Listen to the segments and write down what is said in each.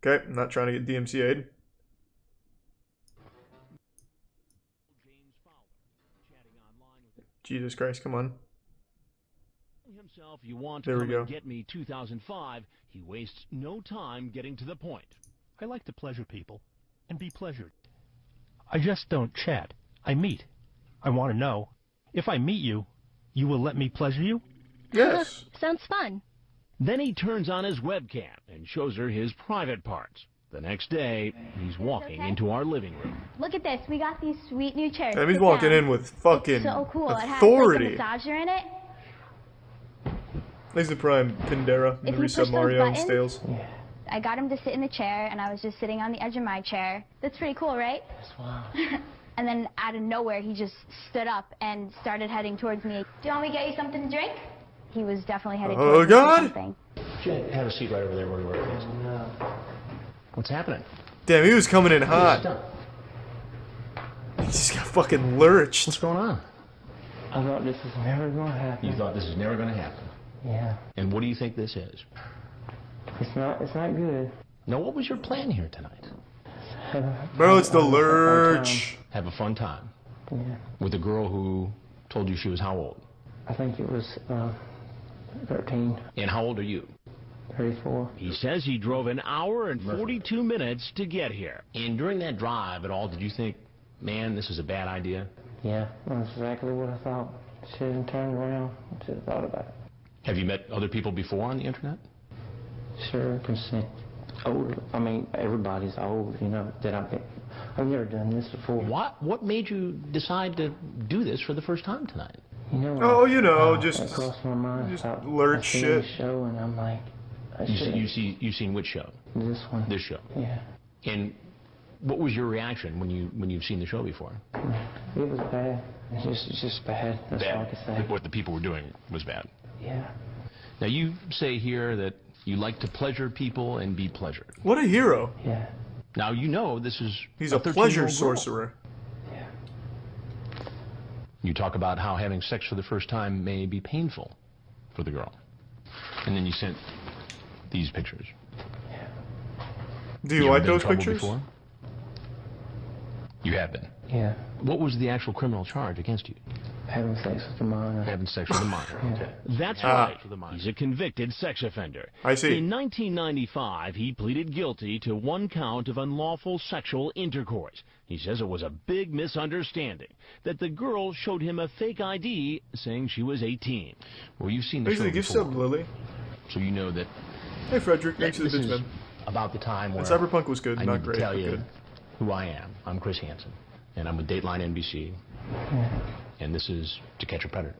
Okay, I'm not trying to get DMCA'd. Jesus Christ, come on. Himself, you want There to we come go. and get me 2005. He wastes no time getting to the point. I like to pleasure people and be pleasured. I just don't chat. I meet. I want to know, if I meet you, you will let me pleasure you? Yes. Sounds fun. Then he turns on his webcam and shows her his private parts. The next day, he's walking into our living room. Look at this. We got these sweet new chairs. And he's Sit walking down. in with fucking It's so cool. authority. It has like a massager in it. He's the prime Pindera in If the you push resub those Mario and buttons- Stales. I got him to sit in the chair, and I was just sitting on the edge of my chair. That's pretty cool, right? Wow. And then out of nowhere, he just stood up and started heading towards me. Do you want me to get you something to drink? He was definitely heading Oh, towards me for God. something. Have a seat right over there where we were. What's happening? Damn, he was coming in hot. Stop. He just got fucking lurched. What's going on? I thought this was never going to happen. You thought this was never going to happen. Yeah. And what do you think this is? It's not good. Now, what was your plan here tonight? Bro, it's the Have a fun lurch. Have a fun time time. Yeah. with a girl who told you she was how old? I think it was 13, And how old are you? 34. He says he drove an hour and 42 minutes to get here. And during that drive at all, did you think, man, this is a bad idea? Yeah, that's exactly what I thought. Should have turned around. Should have thought about it. Have you met other people before on the internet? Sure, consent. Older. I mean, everybody's old, you know. I've never done this before. What made you decide to do this for the first time tonight? You know, Oh, you know, that just crossed my mind. just I lurch seen shit. the show, and I'm like, I should. You seen which show? This one. This show. Yeah. And what was your reaction when you've seen the show before? It was bad. It's just bad. That's all I can say. What the people were doing was bad. Yeah. Now you say here that you like to pleasure people and be pleasured. What a hero. Yeah. Now you know this is He's a 13-year-old pleasure girl. sorcerer. Yeah. You talk about how having sex for the first time may be painful for the girl. And then you sent these pictures. Do you ever like been in those trouble pictures? before? You have been. Yeah. What was the actual criminal charge against you? Having sex with a minor. Having sex with a minor. Okay. That's Ah. right. He's a convicted sex offender. I see. In 1995, he pleaded guilty to 1 count of unlawful sexual intercourse. He says it was a big misunderstanding, that the girl showed him a fake ID saying she was 18. Well, you've seen the Thanks for show the gift before, sub, Lily. so you know that Hey, Frederick. Thanks for the this bits, is man. about the time where And Cyberpunk was good, I not need great, to tell but you good. who I am. I'm Chris Hansen, and I'm with Dateline NBC, and this is To Catch a Predator.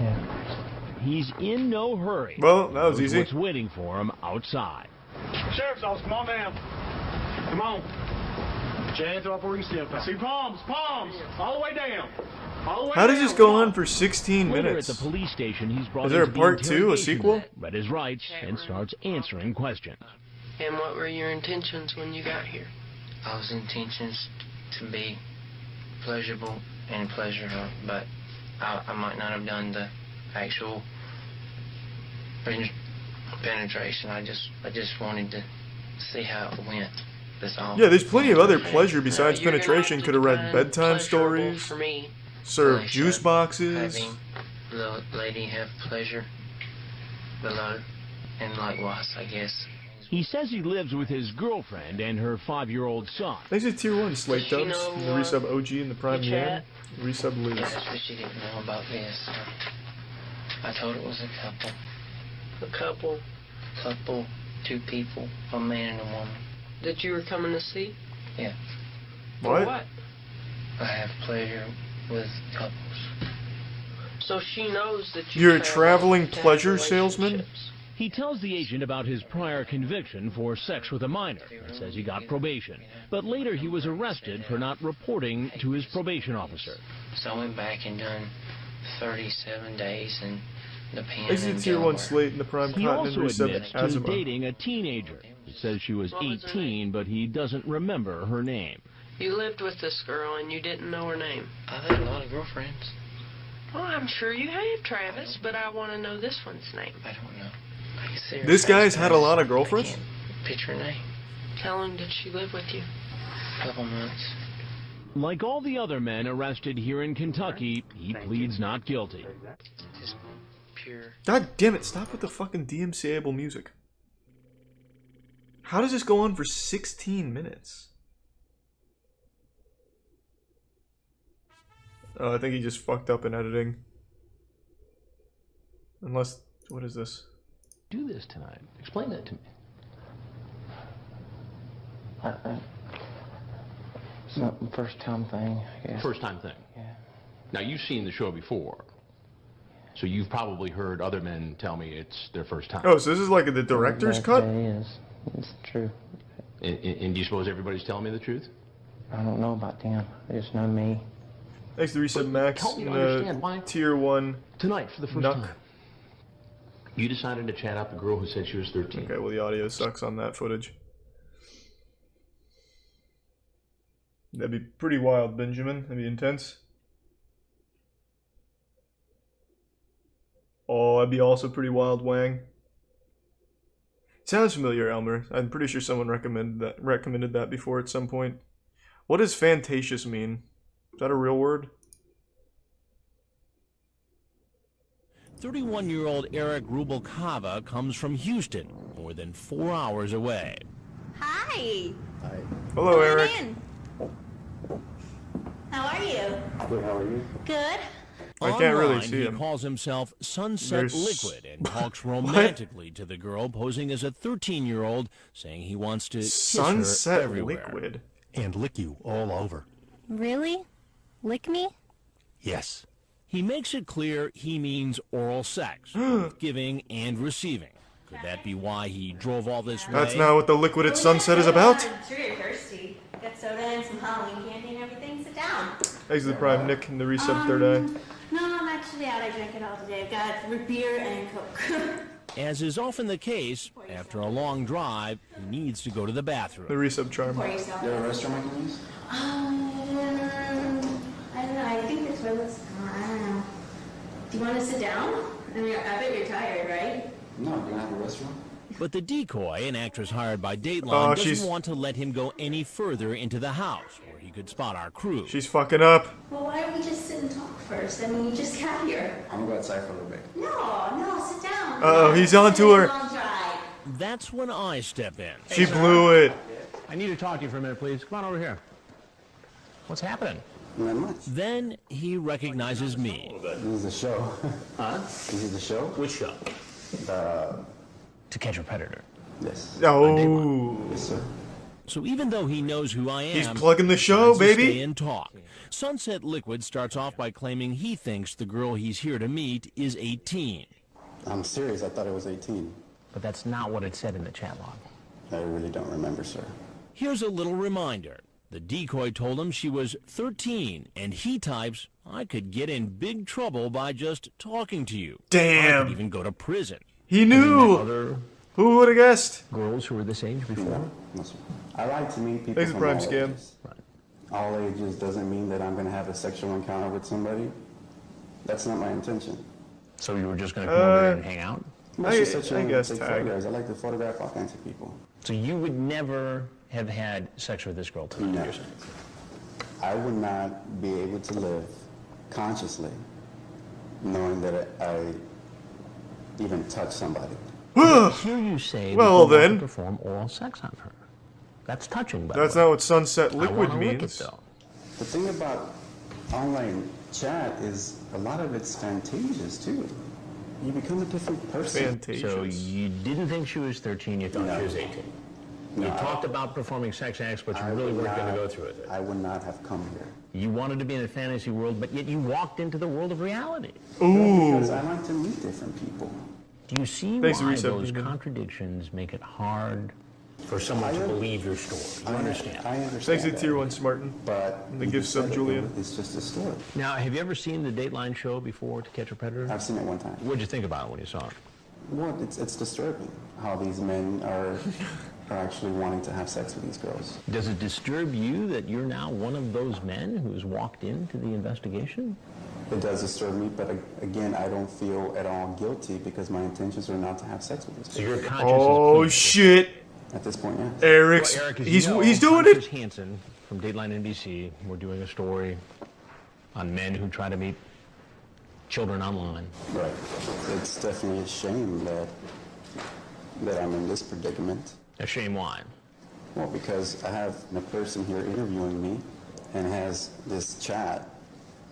Yeah. He's in no hurry. Well, that was Knows easy. What's waiting for him outside. Sheriff's office, come on down. Come on. Put your hands up where you can see them. See palms, all the way down. All the way How does down. this go on for 16 Later at minutes? the police station, he's brought Is there a into the part 2, a interrogation sequel? room, read his rights, and starts answering questions. And what were your intentions when you got here? I was intentions to be pleasurable and pleasure her, but I might not have done the actual penetration. I just wanted to see how it went. That's all. Yeah, there's plenty of other pleasure Now, besides you're gonna penetration. have Could to have read define bedtime pleasurable stories, for me. served Pleasure. juice boxes. Having the lady have pleasure below, and likewise, I guess. He says he lives with his girlfriend and her 5-year-old son. Thanks to Tier 1 Slate Does she Dubs, know, and the resub OG and the Prime the Yan, chat? resub Liz. That's what she didn't know about this. I told her it was a couple. Couple, 2 people, a man and a woman. That you were coming to see? Yeah. What? What? I have pleasure with couples. So she knows that you You're a have traveling casual pleasure salesman? relationships. He tells the agent about his prior conviction for sex with a minor and says he got probation. But later he was arrested for not reporting to his probation officer. So I went back and done 37 days in the pen Thanks to in Tier 1 Delaware. Slate and the Prime He Continent also resub admits to Azuma. dating a teenager. He says she was 18, but he doesn't remember her name. You lived with this girl and you didn't know her name. I've had a lot of girlfriends. Well, I'm sure you have, Travis, but I want to know this one's name. I don't know. I can see her This face, guy's but had I a lot just- of girlfriends? I Pitch her name. How long did she live with you? A couple months. Like all the other men arrested here in Kentucky, he pleads not guilty. Just pure. God damn it, stop with the fucking DMCA-able music. How does this go on for 16 minutes? Oh, I think he just fucked up in editing. Unless, what is this? Do this tonight. Explain that to me. It's not the first time thing, I guess. First time thing. Yeah. Now, you've seen the show before, so you've probably heard other men tell me it's their first time. Oh, so this is like the director's cut? It is. It's true. And do you suppose everybody's telling me the truth? I don't know about them. They just know me. Thanks to Reset Max help me and understand why Tier 1. Tonight, for the first Nuck. time, you decided to chat out the girl who said she was 13. Okay, well the audio sucks on that footage. That'd be pretty wild, Benjamin. That'd be intense. Oh, that'd be also pretty wild, Wang. Sounds familiar, Elmer. I'm pretty sure someone recommended that before at some point. What does fantasious mean? Is that a real word? 31-year-old Eric Rubalcava comes from Houston, more than 4 hours away. Hi. Hello, Come on Eric. in. How are you? Good, how are you? Good. I can't really Online, see he him. calls himself Sunset There's- Liquid and talks romantically to the girl, posing as a 13-year-old, saying he wants to kiss her Sunset everywhere. Liquid. And lick you all over. Really? Lick me? Yes. He makes it clear he means oral sex, both giving and receiving. Could that be why he drove all this way? That's not what the Liquid at Sunset is about. I'm sure you're thirsty. Got soda and some Halloween candy and everything. Sit down. Thanks to the Prime Nick and the Resub Third Eye. No, I'm actually out. I drank it all today. I've got root beer and Coke. As is often the case, after a long drive, he needs to go to the bathroom. The Resub Charm. Pour yourself. You have a restaurant I can use? I don't know. I think this way looks. I don't know. Do you want to sit down? I mean, I bet you're tired, right? No, do you have a restaurant? But the decoy, an actress hired by Dateline, Oh, doesn't she's- want to let him go any further into the house, where he could spot our crew. She's fucking up. Well, why don't we just sit and talk first? I mean, you just got here. I'm gonna go outside for a little bit. No, sit down. Uh-oh, he's on to her. Long drive. That's when I step in. She blew it. I need to talk to you for a minute, please. Come on over here. What's happening? Not much. Then he recognizes me. This is the show. Huh? This is the show? Which show? To Catch a Predator. Yes. Oh. Yes, sir. So even though he knows who I am, He's plugging the show, wants to baby. stay and talk. Sunset Liquid starts off by claiming he thinks the girl he's here to meet is 18. I'm serious. I thought it was 18. But that's not what it said in the chat log. I really don't remember, sir. Here's a little reminder. The decoy told him she was 13, and he types, I could get in big trouble by just talking to you. I Damn. could even go to prison. He knew. Other Who would have guessed? girls who were this age before? No, sir. I like to meet people Thanks for from Prime all Scam. ages. All ages doesn't mean that I'm going to have a sexual encounter with somebody. That's not my intention. So you were just going to come over here and hang out? I'm just such I a guess big tag. photographers. I like to photograph all kinds of people. So you would never have had sex with this girl tonight, No. you're saying? I would not be able to live consciously knowing that I even touched somebody. Here you say Well, that you want then. to perform oral sex on her. That's touching, by That's the way. not what Sunset I Liquid wanna lick means. it, though. The thing about online chat is a lot of it's fantasious too. You become a different person. So Fantasious. you didn't think she was 13, you thought she was 18. You talked about performing sex acts, but you really weren't going to go through with it. I would not have come here. You wanted to be in a fantasy world, but yet you walked into the world of reality. Because I like to meet different people. Do you see Thanks for why resetting, those Demon. contradictions make it hard for someone to believe your story? You understand? I understand. Thanks to that. Tier 1 Smartin. But And the you gift said sub, it, Julian. It's just a story. Now, have you ever seen the Dateline show before, To Catch a Predator? I've seen it one time. What did you think about it when you saw it? Well, it's disturbing how these men are actually wanting to have sex with these girls. Does it disturb you that you're now one of those men who's walked into the investigation? It does disturb me, but again, I don't feel at all guilty because my intentions are not to have sex with these So girls. your conscience Oh is clean. shit. At this point, yeah. Eric's, Well, Eric, as he's you know, he's doing Chris it. Hansen from Dateline NBC. We're doing a story on men who try to meet children online. Right. It's definitely a shame that I'm in this predicament. A shame why? Well, because I have a person here interviewing me and has this chat,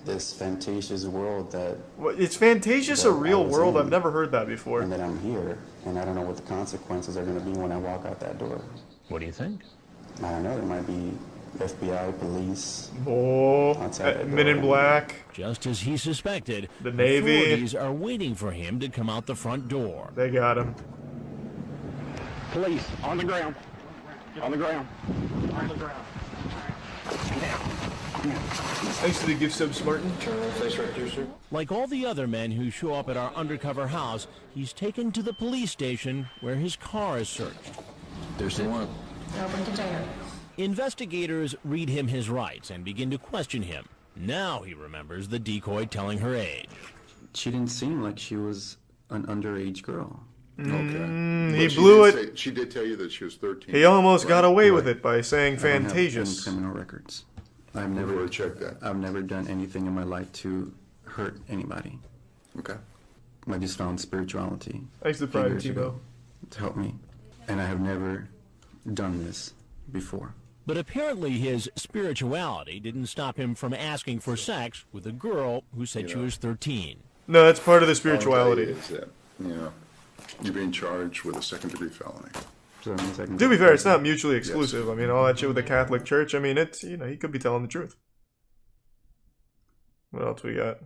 this fantasious world that... Well, it's fantasious a real world? I've never heard that before. And that I'm here, and I don't know what the consequences are going to be when I walk out that door. What do you think? I don't know. There might be FBI, police. Oh, Men in Black. Just as he suspected, the Navy. Authorities are waiting for him to come out the front door. They got him. Police, on the ground. On the ground. On the ground. Thanks to the gift subs, Martin. Like all the other men who show up at our undercover house, he's taken to the police station where his car is searched. There's the one. Open container. Investigators read him his rights and begin to question him. Now he remembers the decoy telling her age. She didn't seem like she was an underage girl. Okay. He blew it. She did tell you that she was 13. He almost got away with it by saying fantasious. Criminal records. I've never checked that. I've never done anything in my life to hurt anybody. Okay. I just found spirituality. Thanks to Prime Tebow to help me, and I have never done this before. But apparently his spirituality didn't stop him from asking for sex with a girl who said she was 13. No, that's part of the spirituality. Is that, you're being charged with a second-degree felony. To be fair, it's not mutually exclusive. I mean, all that shit with the Catholic Church, I mean, it's, he could be telling the truth. What else we got?